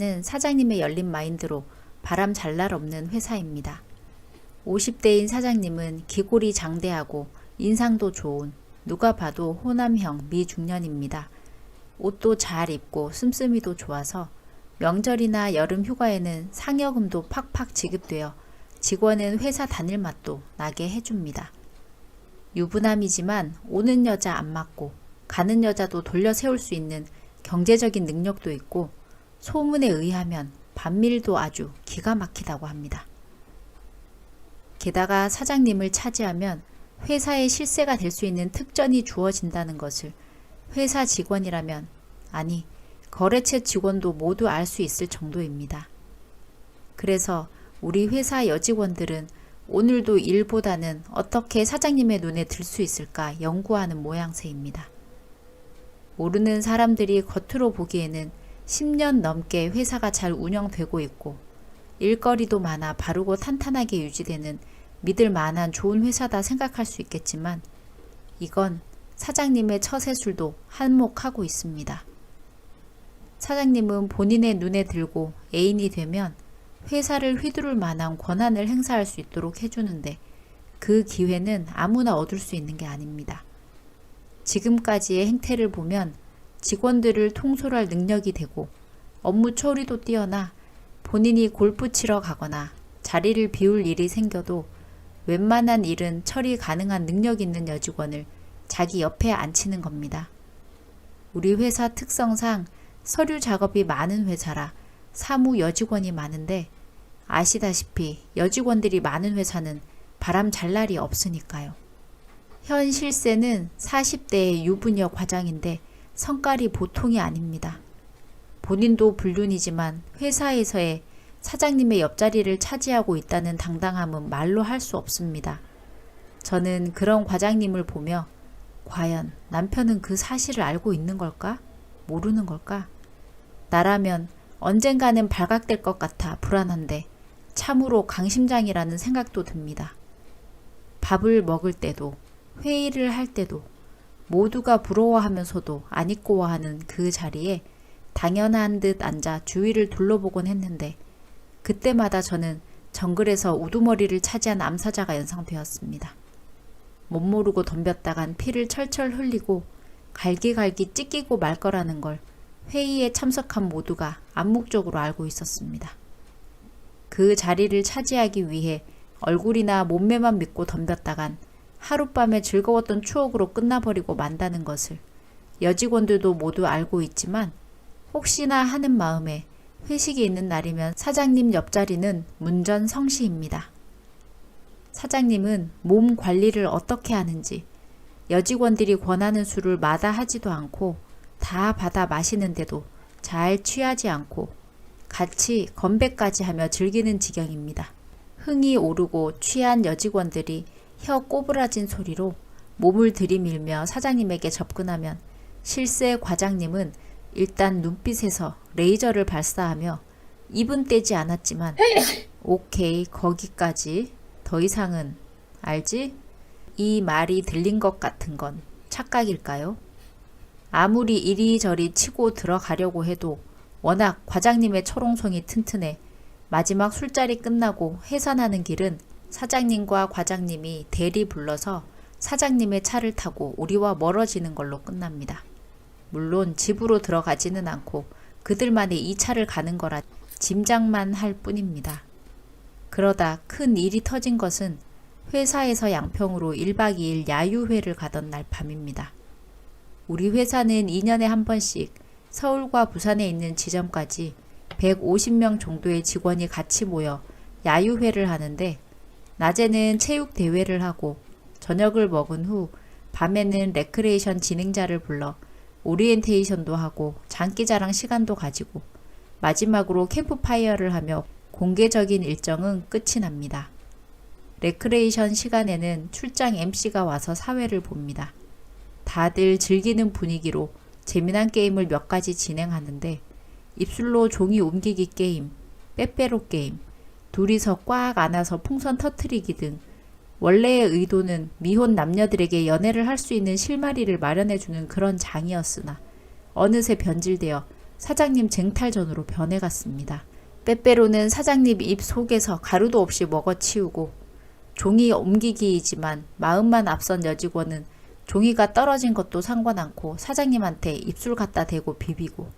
는 사장님의 열린 마인드로 바람 잘 날 없는 회사입니다. 50대인 사장님은 기골이 장대하고 인상도 좋은 누가 봐도 호남형 미중년입니다. 옷도 잘 입고 씀씀이도 좋아서 명절이나 여름 휴가에는 상여금도 팍팍 지급되어 직원은 회사 다닐 맛도 나게 해줍니다. 유부남이지만 오는 여자 안 맞고 가는 여자도 돌려 세울 수 있는 경제적인 능력도 있고 소문에 의하면 반밀도 아주 기가 막히다고 합니다. 게다가 사장님을 차지하면 회사의 실세가 될 수 있는 특전이 주어진다는 것을 회사 직원이라면, 아니 거래처 직원도 모두 알 수 있을 정도입니다. 그래서 우리 회사 여직원들은 오늘도 일보다는 어떻게 사장님의 눈에 들 수 있을까 연구하는 모양새입니다. 모르는 사람들이 겉으로 보기에는 10년 넘게 회사가 잘 운영되고 있고 일거리도 많아 바르고 탄탄하게 유지되는 믿을 만한 좋은 회사다 생각할 수 있겠지만 이건 사장님의 처세술도 한몫하고 있습니다. 사장님은 본인의 눈에 들고 애인이 되면 회사를 휘두를 만한 권한을 행사할 수 있도록 해주는데 그 기회는 아무나 얻을 수 있는 게 아닙니다. 지금까지의 행태를 보면 직원들을 통솔할 능력이 되고 업무 처리도 뛰어나 본인이 골프 치러 가거나 자리를 비울 일이 생겨도 웬만한 일은 처리 가능한 능력 있는 여직원을 자기 옆에 앉히는 겁니다. 우리 회사 특성상 서류 작업이 많은 회사라 사무 여직원이 많은데 아시다시피 여직원들이 많은 회사는 바람 잘 날이 없으니까요. 현 실세는 40대의 유부녀 과장인데 성깔이 보통이 아닙니다. 본인도 불륜이지만 회사에서의 사장님의 옆자리를 차지하고 있다는 당당함은 말로 할 수 없습니다. 저는 그런 과장님을 보며 과연 남편은 그 사실을 알고 있는 걸까? 모르는 걸까? 나라면 언젠가는 발각될 것 같아 불안한데 참으로 강심장이라는 생각도 듭니다. 밥을 먹을 때도 회의를 할 때도 모두가 부러워하면서도 아니꼬아하는 그 자리에 당연한 듯 앉아 주위를 둘러보곤 했는데 그때마다 저는 정글에서 우두머리를 차지한 암사자가 연상되었습니다. 못 모르고 덤볐다간 피를 철철 흘리고 갈기갈기 찢기고 말 거라는 걸 회의에 참석한 모두가 암묵적으로 알고 있었습니다. 그 자리를 차지하기 위해 얼굴이나 몸매만 믿고 덤볐다간 하룻밤에 즐거웠던 추억으로 끝나버리고 만다는 것을 여직원들도 모두 알고 있지만 혹시나 하는 마음에 회식이 있는 날이면 사장님 옆자리는 문전성시입니다. 사장님은 몸 관리를 어떻게 하는지 여직원들이 권하는 술을 마다하지도 않고 다 받아 마시는데도 잘 취하지 않고 같이 건배까지 하며 즐기는 지경입니다. 흥이 오르고 취한 여직원들이 혀 꼬부라진 소리로 몸을 들이밀며 사장님에게 접근하면 실세 과장님은 일단 눈빛에서 레이저를 발사하며 입은 떼지 않았지만 오케이 거기까지 더 이상은 알지? 이 말이 들린 것 같은 건 착각일까요? 아무리 이리저리 치고 들어가려고 해도 워낙 과장님의 초롱성이 튼튼해 마지막 술자리 끝나고 해산하는 길은 사장님과 과장님이 대리 불러서 사장님의 차를 타고 우리와 멀어지는 걸로 끝납니다. 물론 집으로 들어가지는 않고 그들만의 이 차를 가는 거라 짐작만 할 뿐입니다. 그러다 큰 일이 터진 것은 회사에서 양평으로 1박 2일 야유회를 가던 날 밤입니다. 우리 회사는 2년에 한 번씩 서울과 부산에 있는 지점까지 150명 정도의 직원이 같이 모여 야유회를 하는데 낮에는 체육 대회를 하고 저녁을 먹은 후 밤에는 레크레이션 진행자를 불러 오리엔테이션도 하고 장기자랑 시간도 가지고 마지막으로 캠프파이어를 하며 공개적인 일정은 끝이 납니다. 레크레이션 시간에는 출장 MC가 와서 사회를 봅니다. 다들 즐기는 분위기로 재미난 게임을 몇 가지 진행하는데 입술로 종이 옮기기 게임, 빼빼로 게임, 둘이서 꽉 안아서 풍선 터트리기 등 원래의 의도는 미혼 남녀들에게 연애를 할 수 있는 실마리를 마련해주는 그런 장이었으나 어느새 변질되어 사장님 쟁탈전으로 변해갔습니다. 빼빼로는 사장님 입 속에서 가루도 없이 먹어치우고 종이 옮기기이지만 마음만 앞선 여직원은 종이가 떨어진 것도 상관 않고 사장님한테 입술 갖다 대고 비비고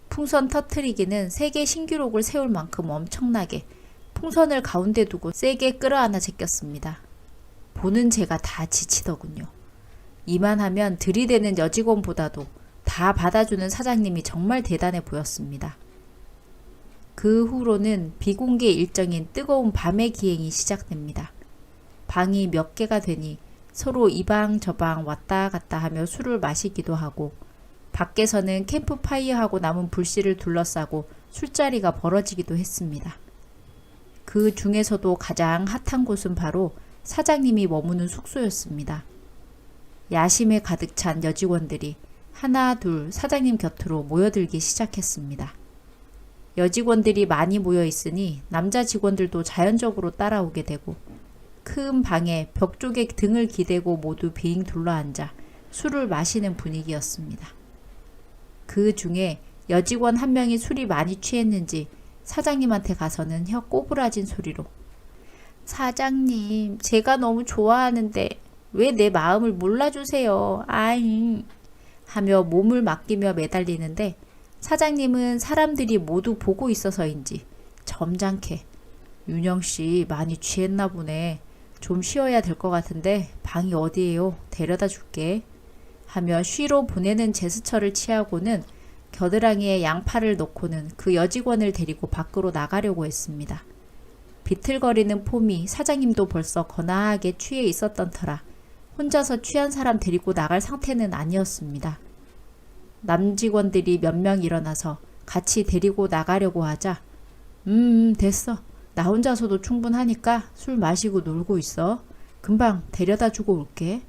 풍선 터트리기는 세계 신기록을 세울 만큼 엄청나게 풍선을 가운데 두고 세게 끌어안아 제꼈습니다. 보는 제가 다 지치더군요. 이만하면 들이대는 여직원보다도 다 받아주는 사장님이 정말 대단해 보였습니다. 그 후로는 비공개 일정인 뜨거운 밤의 기행이 시작됩니다. 방이 몇 개가 되니 서로 이 방 저 방 왔다 갔다 하며 술을 마시기도 하고 밖에서는 캠프파이어하고 남은 불씨를 둘러싸고 술자리가 벌어지기도 했습니다. 그 중에서도 가장 핫한 곳은 바로 사장님이 머무는 숙소였습니다. 야심에 가득 찬 여직원들이 하나 둘 사장님 곁으로 모여들기 시작했습니다. 여직원들이 많이 모여 있으니 남자 직원들도 자연적으로 따라오게 되고 큰 방에 벽 쪽에 등을 기대고 모두 빙 둘러앉아 술을 마시는 분위기였습니다. 그 중에 여직원 한 명이 술이 많이 취했는지 사장님한테 가서는 혀 꼬부라진 소리로 사장님, 제가 너무 좋아하는데 왜 내 마음을 몰라주세요. 아잉 하며 몸을 맡기며 매달리는데 사장님은 사람들이 모두 보고 있어서인지 점잖게 윤영씨 많이 취했나 보네. 좀 쉬어야 될 것 같은데 방이 어디예요? 데려다 줄게. 하며 쉬러 보내는 제스처를 취하고는 겨드랑이에 양팔을 넣고는 그 여직원을 데리고 밖으로 나가려고 했습니다. 비틀거리는 폼이 사장님도 벌써 거나하게 취해 있었던 터라 혼자서 취한 사람 데리고 나갈 상태는 아니었습니다. 남직원들이 몇 명 일어나서 같이 데리고 나가려고 하자 됐어. 나 혼자서도 충분하니까 술 마시고 놀고 있어. 금방 데려다 주고 올게.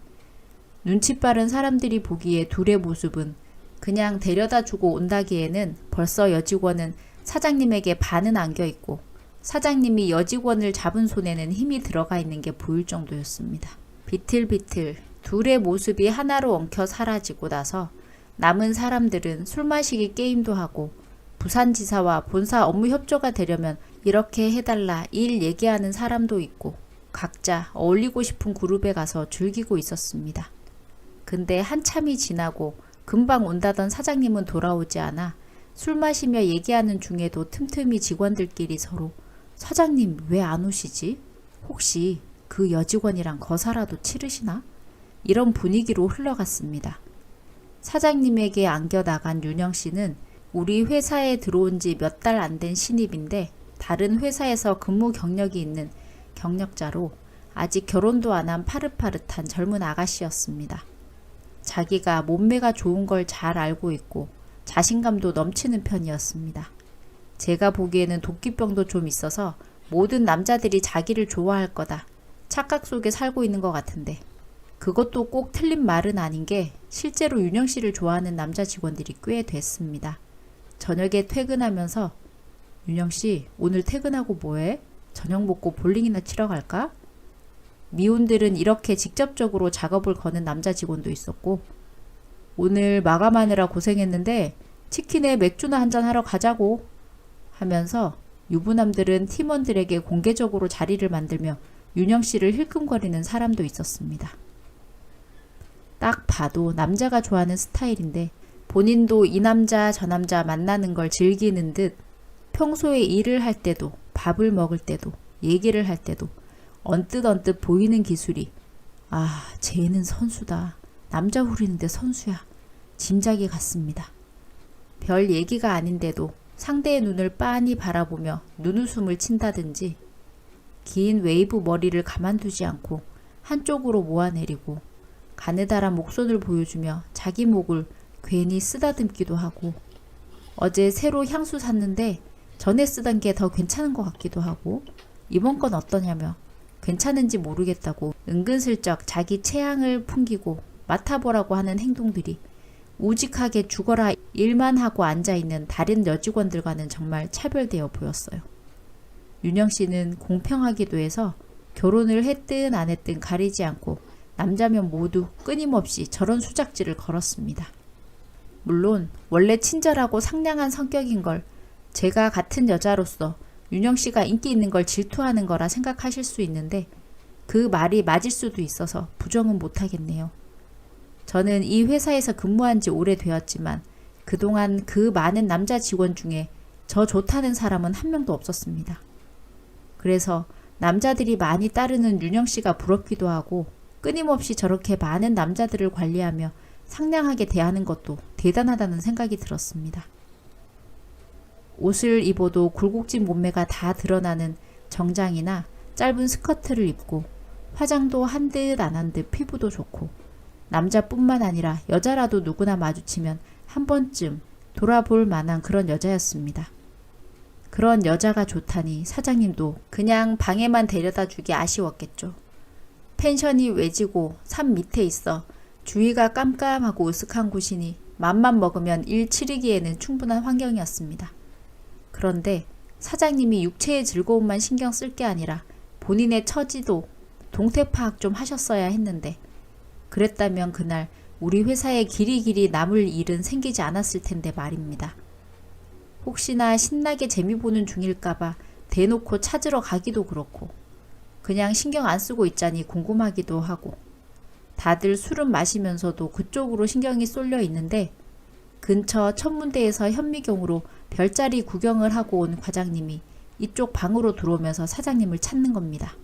눈치 빠른 사람들이 보기에 둘의 모습은 그냥 데려다 주고 온다기에는 벌써 여직원은 사장님에게 반은 안겨있고 사장님이 여직원을 잡은 손에는 힘이 들어가 있는 게 보일 정도였습니다. 비틀비틀 둘의 모습이 하나로 엉켜 사라지고 나서 남은 사람들은 술 마시기 게임도 하고 부산지사와 본사 업무 협조가 되려면 이렇게 해달라 일 얘기하는 사람도 있고 각자 어울리고 싶은 그룹에 가서 즐기고 있었습니다. 근데 한참이 지나고 금방 온다던 사장님은 돌아오지 않아 술 마시며 얘기하는 중에도 틈틈이 직원들끼리 서로 사장님 왜 안 오시지? 혹시 그 여직원이랑 거사라도 치르시나? 이런 분위기로 흘러갔습니다. 사장님에게 안겨나간 윤영씨는 우리 회사에 들어온 지 몇 달 안 된 신입인데 다른 회사에서 근무 경력이 있는 경력자로 아직 결혼도 안 한 파릇파릇한 젊은 아가씨였습니다. 자기가 몸매가 좋은 걸 잘 알고 있고 자신감도 넘치는 편이었습니다. 제가 보기에는 도끼병도 좀 있어서 모든 남자들이 자기를 좋아할 거다. 착각 속에 살고 있는 것 같은데 그것도 꼭 틀린 말은 아닌 게 실제로 윤영씨를 좋아하는 남자 직원들이 꽤 됐습니다. 저녁에 퇴근하면서 윤영씨 오늘 퇴근하고 뭐해? 저녁 먹고 볼링이나 치러 갈까? 미혼들은 이렇게 직접적으로 작업을 거는 남자 직원도 있었고 오늘 마감하느라 고생했는데 치킨에 맥주나 한잔 하러 가자고 하면서 유부남들은 팀원들에게 공개적으로 자리를 만들며 윤영씨를 힐끔거리는 사람도 있었습니다. 딱 봐도 남자가 좋아하는 스타일인데 본인도 이 남자 저 남자 만나는 걸 즐기는 듯 평소에 일을 할 때도 밥을 먹을 때도 얘기를 할 때도 언뜻 보이는 기술이 쟤는 선수다. 남자 후리는데 선수야. 짐작이 갔습니다. 별 얘기가 아닌데도 상대의 눈을 빤히 바라보며 눈웃음을 친다든지 긴 웨이브 머리를 가만두지 않고 한쪽으로 모아내리고 가느다란 목손을 보여주며 자기 목을 괜히 쓰다듬기도 하고 어제 새로 향수 샀는데 전에 쓰던 게 더 괜찮은 것 같기도 하고 이번 건 어떠냐며 괜찮은지 모르겠다고 은근슬쩍 자기 체향을 풍기고 맡아보라고 하는 행동들이 우직하게 죽어라 일만 하고 앉아있는 다른 여직원들과는 정말 차별되어 보였어요. 윤영씨는 공평하기도 해서 결혼을 했든 안 했든 가리지 않고 남자면 모두 끊임없이 저런 수작질을 걸었습니다. 물론 원래 친절하고 상냥한 성격인 걸 제가 같은 여자로서 윤영씨가 인기 있는 걸 질투하는 거라 생각하실 수 있는데 그 말이 맞을 수도 있어서 부정은 못하겠네요. 저는 이 회사에서 근무한 지 오래되었지만 그동안 그 많은 남자 직원 중에 저 좋다는 사람은 한 명도 없었습니다. 그래서 남자들이 많이 따르는 윤영씨가 부럽기도 하고 끊임없이 저렇게 많은 남자들을 관리하며 상냥하게 대하는 것도 대단하다는 생각이 들었습니다. 옷을 입어도 굴곡진 몸매가 다 드러나는 정장이나 짧은 스커트를 입고 화장도 한 듯 안 한 듯 피부도 좋고 남자뿐만 아니라 여자라도 누구나 마주치면 한 번쯤 돌아볼 만한 그런 여자였습니다. 그런 여자가 좋다니 사장님도 그냥 방에만 데려다 주기 아쉬웠겠죠. 펜션이 외지고 산 밑에 있어 주위가 깜깜하고 으슥한 곳이니 맘만 먹으면 일 치르기에는 충분한 환경이었습니다. 그런데 사장님이 육체의 즐거움만 신경 쓸 게 아니라 본인의 처지도 동태 파악 좀 하셨어야 했는데 그랬다면 그날 우리 회사에 길이길이 남을 일은 생기지 않았을 텐데 말입니다. 혹시나 신나게 재미 보는 중일까봐 대놓고 찾으러 가기도 그렇고 그냥 신경 안 쓰고 있자니 궁금하기도 하고 다들 술은 마시면서도 그쪽으로 신경이 쏠려 있는데 근처 천문대에서 현미경으로 별자리 구경을 하고 온 과장님이 이쪽 방으로 들어오면서 사장님을 찾는 겁니다.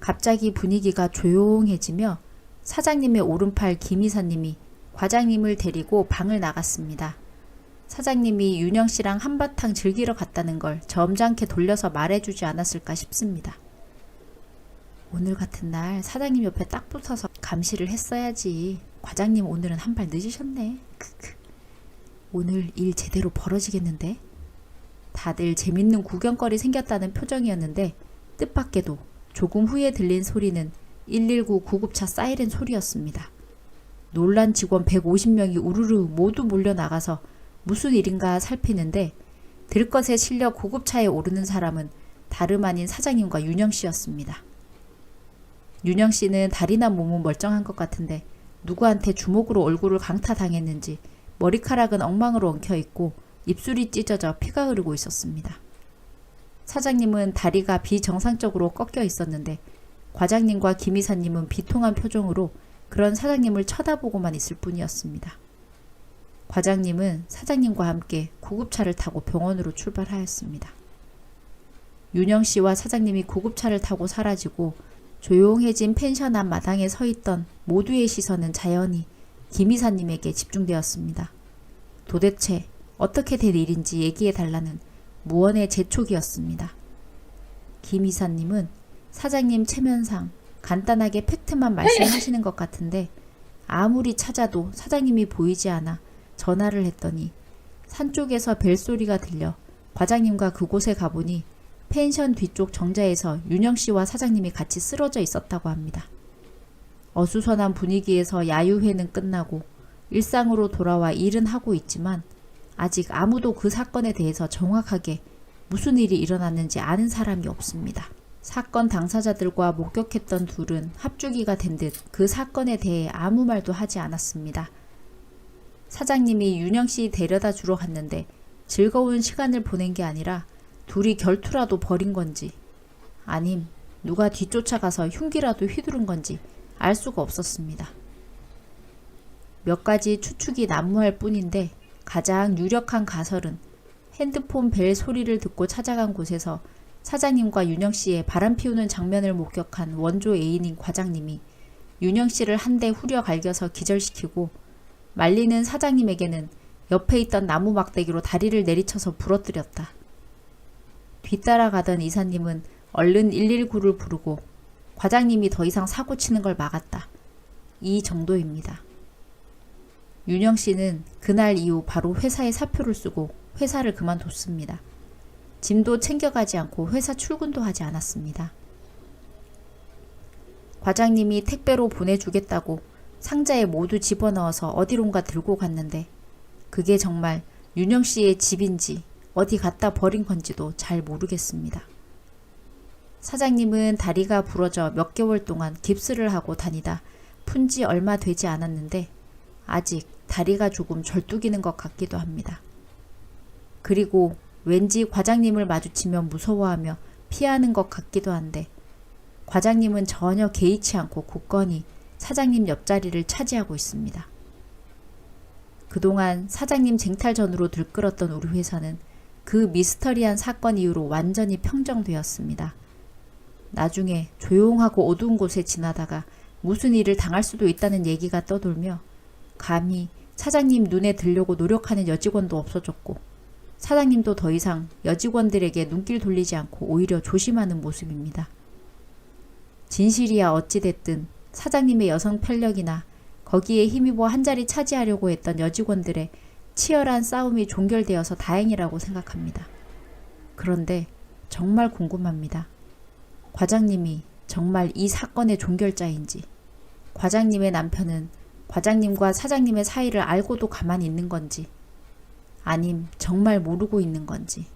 갑자기 분위기가 조용해지며 사장님의 오른팔 김 이사님이 과장님을 데리고 방을 나갔습니다. 사장님이 윤영씨랑 한바탕 즐기러 갔다는 걸 점잖게 돌려서 말해주지 않았을까 싶습니다. 오늘 같은 날 사장님 옆에 딱 붙어서 감시를 했어야지. 과장님 오늘은 한 발 늦으셨네. 오늘 일 제대로 벌어지겠는데? 다들 재밌는 구경거리 생겼다는 표정이었는데 뜻밖에도 조금 후에 들린 소리는 119 구급차 사이렌 소리였습니다. 놀란 직원 150명이 우르르 모두 몰려나가서 무슨 일인가 살피는데 들것에 실려 구급차에 오르는 사람은 다름 아닌 사장님과 윤영씨였습니다. 윤영씨는 다리나 몸은 멀쩡한 것 같은데 누구한테 주먹으로 얼굴을 강타당했는지 머리카락은 엉망으로 엉켜있고 입술이 찢어져 피가 흐르고 있었습니다. 사장님은 다리가 비정상적으로 꺾여 있었는데 과장님과 김 이사님은 비통한 표정으로 그런 사장님을 쳐다보고만 있을 뿐이었습니다. 과장님은 사장님과 함께 구급차를 타고 병원으로 출발하였습니다. 윤영씨와 사장님이 구급차를 타고 사라지고 조용해진 펜션 앞 마당에 서있던 모두의 시선은 자연히 김 이사님에게 집중되었습니다. 도대체 어떻게 된 일인지 얘기해달라는 무언의 재촉이었습니다. 김 이사님은 사장님 체면상 간단하게 팩트만 말씀하시는 것 같은데 아무리 찾아도 사장님이 보이지 않아 전화를 했더니 산 쪽에서 벨소리가 들려 과장님과 그곳에 가보니 펜션 뒤쪽 정자에서 윤영씨와 사장님이 같이 쓰러져 있었다고 합니다. 어수선한 분위기에서 야유회는 끝나고 일상으로 돌아와 일은 하고 있지만 아직 아무도 그 사건에 대해서 정확하게 무슨 일이 일어났는지 아는 사람이 없습니다. 사건 당사자들과 목격했던 둘은 합주기가 된 듯 그 사건에 대해 아무 말도 하지 않았습니다. 사장님이 윤영씨 데려다 주러 갔는데 즐거운 시간을 보낸 게 아니라 둘이 결투라도 벌인 건지 아님 누가 뒤쫓아가서 흉기라도 휘두른 건지 알 수가 없었습니다. 몇 가지 추측이 난무할 뿐인데 가장 유력한 가설은 핸드폰 벨 소리를 듣고 찾아간 곳에서 사장님과 윤영씨의 바람 피우는 장면을 목격한 원조 애인인 과장님이 윤영씨를 한 대 후려 갈겨서 기절시키고 말리는 사장님에게는 옆에 있던 나무 막대기로 다리를 내리쳐서 부러뜨렸다. 뒤따라가던 이사님은 얼른 119를 부르고 과장님이 더 이상 사고 치는 걸 막았다. 이 정도입니다. 윤영씨는 그날 이후 바로 회사에 사표를 쓰고 회사를 그만뒀습니다. 짐도 챙겨가지 않고 회사 출근도 하지 않았습니다. 과장님이 택배로 보내주겠다고 상자에 모두 집어넣어서 어디론가 들고 갔는데 그게 정말 윤영씨의 집인지 어디 갖다 버린 건지도 잘 모르겠습니다. 사장님은 다리가 부러져 몇 개월 동안 깁스를 하고 다니다 푼 지 얼마 되지 않았는데 아직 다리가 조금 절뚝이는 것 같기도 합니다. 그리고 왠지 과장님을 마주치면 무서워하며 피하는 것 같기도 한데 과장님은 전혀 개의치 않고 굳건히 사장님 옆자리를 차지하고 있습니다. 그동안 사장님 쟁탈전으로 들끓었던 우리 회사는 그 미스터리한 사건 이후로 완전히 평정되었습니다. 나중에 조용하고 어두운 곳에 지나다가 무슨 일을 당할 수도 있다는 얘기가 떠돌며 감히 사장님 눈에 들려고 노력하는 여직원도 없어졌고 사장님도 더 이상 여직원들에게 눈길 돌리지 않고 오히려 조심하는 모습입니다. 진실이야 어찌됐든 사장님의 여성 편력이나 거기에 힘입어 한자리 차지하려고 했던 여직원들의 치열한 싸움이 종결되어서 다행이라고 생각합니다. 그런데 정말 궁금합니다. 과장님이 정말 이 사건의 종결자인지, 과장님의 남편은 과장님과 사장님의 사이를 알고도 가만히 있는 건지, 아님 정말 모르고 있는 건지.